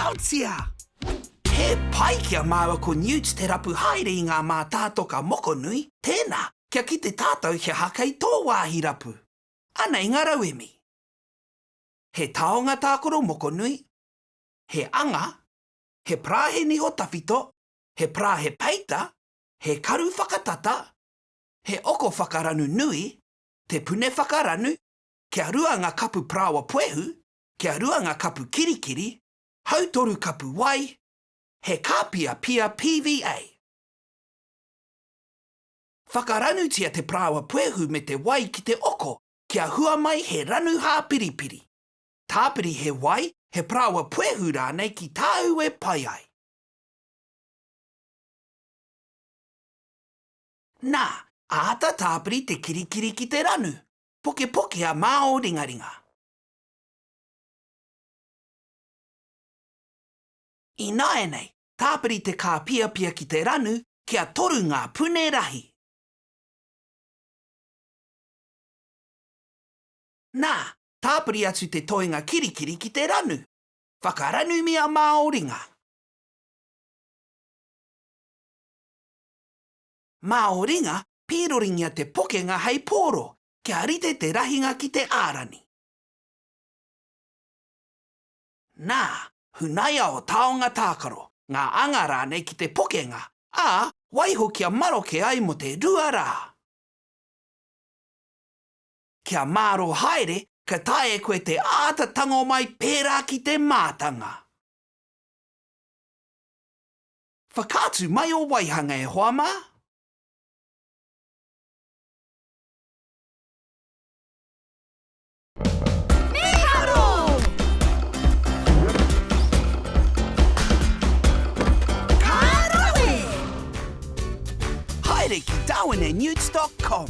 Nautia! He pai kia māua ko Newts te rapu haere i ngā mā tātoka mokonui, tēnā kia ki te tātou he haka i tō wāhi rapu. Ana i ngā rauemi. He taonga tākoro mokonui, he anga, he prahe ni o tawhito, he prahe peita, he karu whakatata, he oko whakaranu nui, te pune whakaranu, kia rua ngā kapu prawa puehu, kia rua ngā kapu kirikiri, hautoru kapu wai, he kāpia pia PVA. Whakaranutia te prawa puehu me te wai ki te oko, kia hua mai he ranu hā piripiri. Tāpiri he wai, he prawa puehu rānei ki tāu e pai ai. Nā, āta tāpiri te kirikiri ki te ranu, poke poke a māo ringaringa. I nāenei, tāpiri te kāpia pia ki te ranu, kia toru ngā pune rahi. Nā, tāpiri atu te toinga kirikiri ki te ranu, whakaranu mia Māoringa. Māoringa pīroringia te pokenga hei pōro, kia rite te rahinga ki te ārani. Nā, hunaia o taonga tākaro, ngā anga rānei ki te pokenga, ā, waiho kia maroke ai mo te rua rā. Kia māro haere, ka tae koe te ātatango mai pērā ki te mātanga. Whakātu mai o waihanga e hoa mā? Haere ki Darwin e Newts.com.